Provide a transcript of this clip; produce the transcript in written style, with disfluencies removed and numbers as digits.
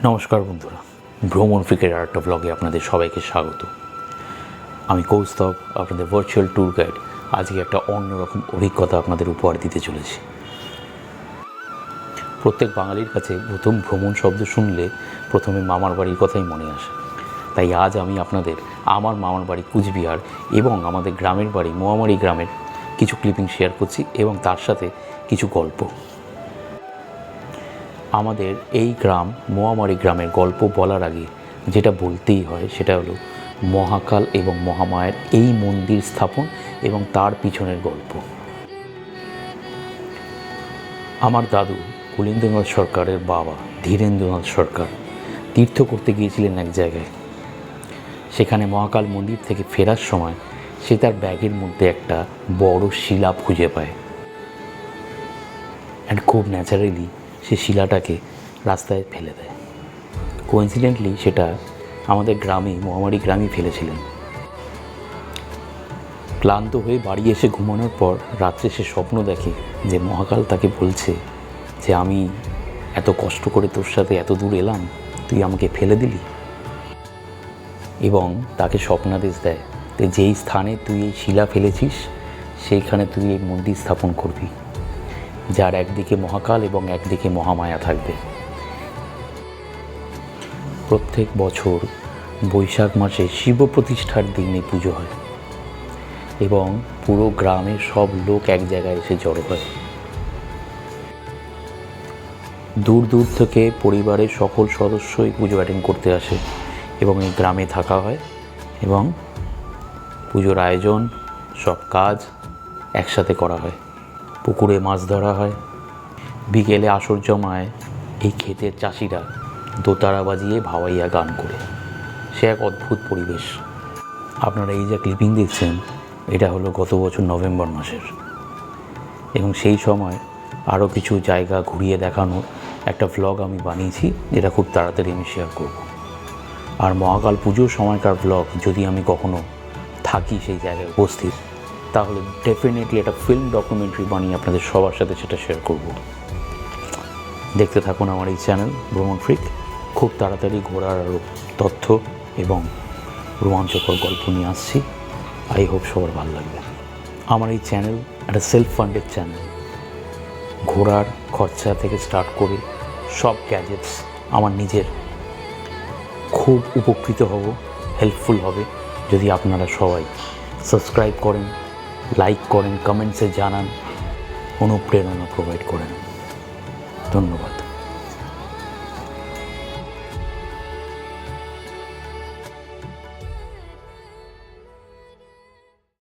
নমস্কার বন্ধুরা, ভ্রমণ ফ্রিকের আরেকটা ব্লগে আপনাদের সবাইকে স্বাগত। আমি কৌস্তব, আপনাদের ভার্চুয়াল ট্যুর গাইড। আজকে একটা অন্যরকম অভিজ্ঞতা আপনাদের উপহার দিতে চলেছি। প্রত্যেক বাঙালির কাছে প্রথম ভ্রমণ শব্দ শুনলে প্রথমে মামার বাড়ির কথাই মনে আসে। তাই আজ আমি আপনাদের আমার মামার বাড়ি কুচবিহার এবং আমাদের গ্রামের বাড়ি মোয়ামারি গ্রামের কিছু ক্লিপিং শেয়ার করছি এবং তার সাথে কিছু গল্প। আমাদের এই গ্রাম মোয়ামারি গ্রামের গল্প বলার আগে যেটা বলতেই হয় সেটা হলো মহাকাল এবং মহামায়ের এই মন্দির স্থাপন এবং তার পিছনের গল্প। আমার দাদু কুলেন্দ্রনাথ সরকারের বাবা ধীরেন্দ্রনাথ সরকার তীর্থ করতে গিয়েছিলেন এক জায়গায়। সেখানে মহাকাল মন্দির থেকে ফেরার সময় সে তার ব্যাগের মধ্যে একটা বড় শিলা খুঁজে পায়, অ্যান্ড খুব ন্যাচারালি সে শিলাটাকে রাস্তায় ফেলে দেয়। কোইন্সিডেন্টলি সেটা আমাদের গ্রামে মোয়ামারি গ্রামই ফেলেছিলেন। ক্লান্ত হয়ে বাড়ি এসে ঘুমানোর পর রাত্রে সে স্বপ্ন দেখে যে মহাকাল তাকে বলছে যে আমি এত কষ্ট করে তোর সাথে এত দূর এলাম, তুই আমাকে ফেলে দিলি। এবং তাকে স্বপ্নাদেশ দেয় যে যেই স্থানে তুই এই শিলা ফেলেছিস সেইখানে তুই এই মন্দির স্থাপন করবি, যার একদিকে মহাকাল এবং একদিকে মহামায়া থাকবে। প্রত্যেক বছর বৈশাখ মাসে শিব প্রতিষ্ঠার দিনে পুজো হয় এবং পুরো গ্রামের সব লোক এক জায়গায় এসে জড়ো হয়। দূর দূর থেকে পরিবারের সকল সদস্যই পুজো অ্যাটেন্ড করতে আসে এবং এই গ্রামে থাকা হয় এবং পুজোর আয়োজন সব কাজ একসাথে করা হয়। পুকুরে মাছ ধরা হয়, বিকেলে আসর জমায় এই ক্ষেতের চাষিরা দোতারা বাজিয়ে ভাওয়াইয়া গান করে। সে এক অদ্ভুত পরিবেশ। আপনারা এই যে ক্লিপিং দেখছেন এটা হলো গত বছর নভেম্বর মাসের, এবং সেই সময় আরও কিছু জায়গা ঘুরিয়ে দেখানোর একটা ভ্লগ আমি বানিয়েছি, যেটা খুব তাড়াতাড়ি আমি শেয়ার করব। আর মহাকাল পুজোর সময়কার ভ্লগ যদি আমি কখনো থাকি সেই জায়গায় উপস্থিত, তাহলে ডেফিনেটলি একটা ফিল্ম ডকুমেন্টারি বানিয়ে আপনাদের সবার সাথে সেটা শেয়ার করব। দেখতে থাকুন আমার এই চ্যানেল ভ্রমণ ফ্রিক। খুব তাড়াতাড়ি ঘোরার আরও তথ্য এবং রোমাঞ্চকর গল্প নিয়ে আসছি। আই হোপ সবার ভালো লাগবে। আমার এই চ্যানেল একটা সেলফ ফান্ডেড চ্যানেল। ঘোরার খরচা থেকে স্টার্ট করে সব গ্যাজেটস আমার নিজের। খুব উপকৃত হব, হেল্পফুল হবে যদি আপনারা সবাই সাবস্ক্রাইব করেন, লাইক করেন, কমেন্টসে জানান, অনুপ্রেরণা প্রোভাইড করেন। ধন্যবাদ।